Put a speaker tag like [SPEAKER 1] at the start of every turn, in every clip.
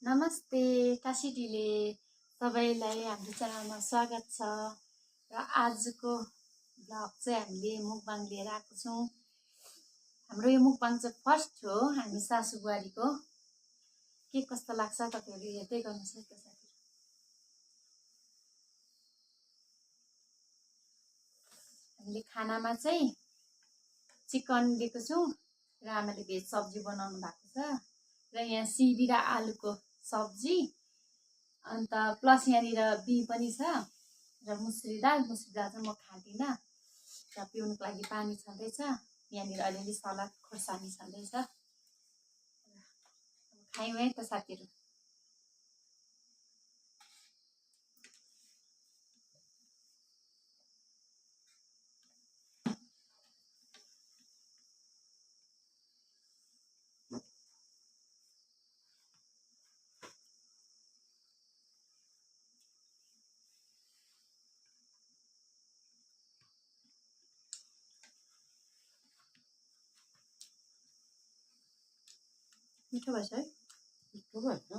[SPEAKER 1] नमस्ते काशीटीले सबैलाई हाम्रो च्यानलमा स्वागत छ र आजको भ्लग चाहिँ हामीले मुकबाङ लिएर आएको छौँ। हाम्रो यो मुकबाङ चाहिँ फर्स्ट हो हामी सासू बुहारीको। के कस्तो लाग्छ तपाईहरु हेर्दै गर्नुहोस् है त साथी। हामीले खानामा चाहिँ चिकन लिएको छौँ र आमाले भेज सब्जी बनाउनु भएको छ र यहाँ सिबी र आलुको सब्जी अन्त प्लस यहाँनिर बिँ पनि छ र मुसुरी दाल चाहिँ म खाँदिनँ र पिउनुको लागि पानी छँदैछ। यहाँनिर अलिअलि सलाद खोर्सानी छँदैछ। खायौँ है त साथीहरू। मिठो भएछ है।
[SPEAKER 2] मिठो भएछ।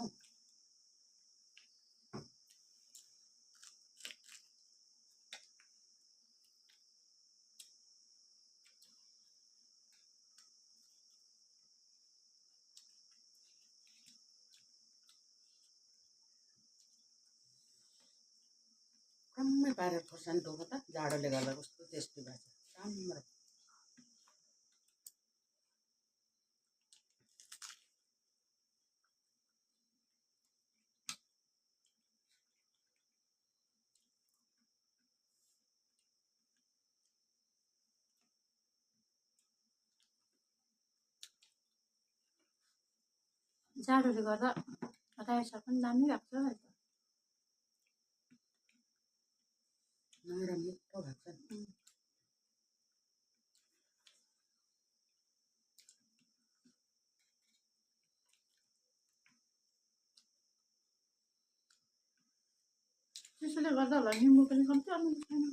[SPEAKER 2] कम्मै पारेर खोर्सानी धोको त जाडोले गर्दा कस्तो टेस्टी भएछ राम्रो।
[SPEAKER 1] जाडोले गर्दा रायो साग पनि दामी भएको छ अहिले त।
[SPEAKER 2] नरम मिठो भएको छ।
[SPEAKER 1] त्यसैले गर्दा होला निम्बु पनि कम्ती हाल्नु छैन।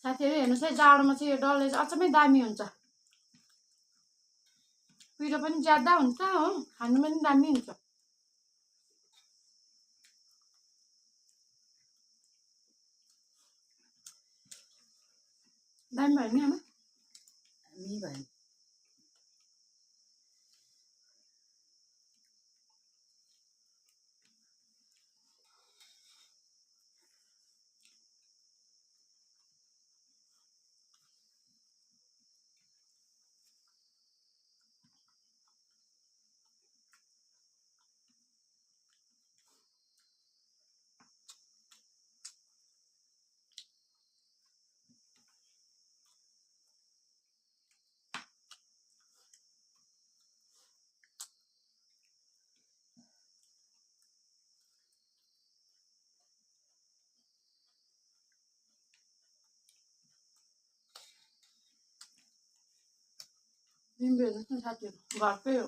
[SPEAKER 1] साथीहरू हेर्नुहोस् है, जाडोमा चाहिँ यो डल्ले चाहिँ अचम्मै दामी हुन्छ। पिरो पनि ज्यादा हुन्छ हो, खानु पनि दामी हुन्छ। दामी भयो नि आमा।
[SPEAKER 2] दामी भयो।
[SPEAKER 1] बिम्बी हेर्नुहोस् न साथीहरू, घरकै हो।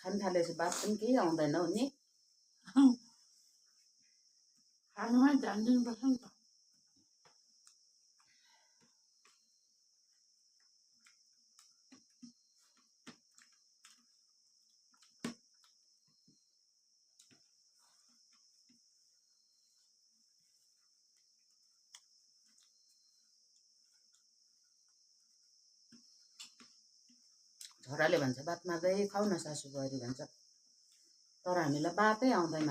[SPEAKER 2] खान थालेपछि बात पनि केही आउँदैन हो नि।
[SPEAKER 1] खानुमै ध्यान दिनुपर्छ नि त।
[SPEAKER 2] छोराले भन्छ बात मार्दै खाऊ न सासू बुहारी भन्छ, तर हामीलाई बातै आउँदैन।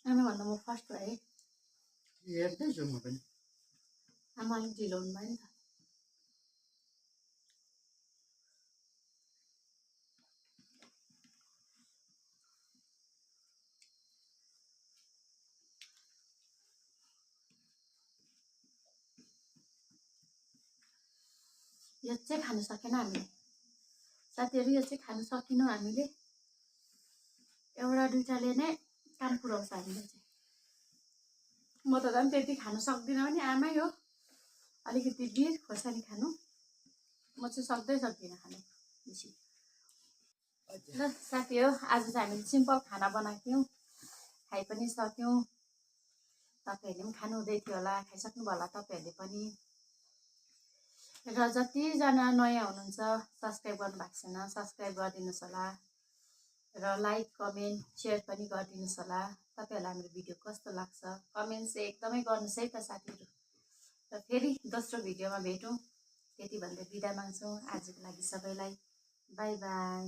[SPEAKER 1] आमाभन्दा म फर्स्ट भएँ।
[SPEAKER 2] हेर्दैछु म पनि।
[SPEAKER 1] आमा अलिक ढिलो हुनुभयो नि त। यो चाहिँ खानु सकेन हामीले साथीहरू, यो चाहिँ खानु सकेनौँ हामीले। एउटा दुइटाले नै काम पुऱ्याउँछ हामीले चाहिँ। म त झन् त्यति खानु सक्दिनँ पनि, आमै हो अलिकति वीर खोर्सानी खानु। म चाहिँ सक्दिनँ खानु बेसी। ल साथी हो, आज चाहिँ हामीले सिम्पल खाना बनाएको थियौँ, खाइ पनि सक्यौँ। तपाईँहरूले पनि खानु हुँदै थियो होला, खाइसक्नु भयो होला तपाईँहरूले पनि। र जतिजना नयाँ हुनुहुन्छ सब्सक्राइब गर्नुभएको छैन सब्सक्राइब गरिदिनुहोस् होला, र लाइक कमेन्ट सेयर पनि गरिदिनुहोस् होला। तपाईँहरूलाई हाम्रो भिडियो कस्तो लाग्छ कमेन्ट चाहिँ एकदमै गर्नुहोस् है त साथीहरू। र फेरि दोस्रो भिडियोमा भेटौँ, त्यति भन्दै बिदा माग्छौँ। आजको लागि सबैलाई बाई बाई।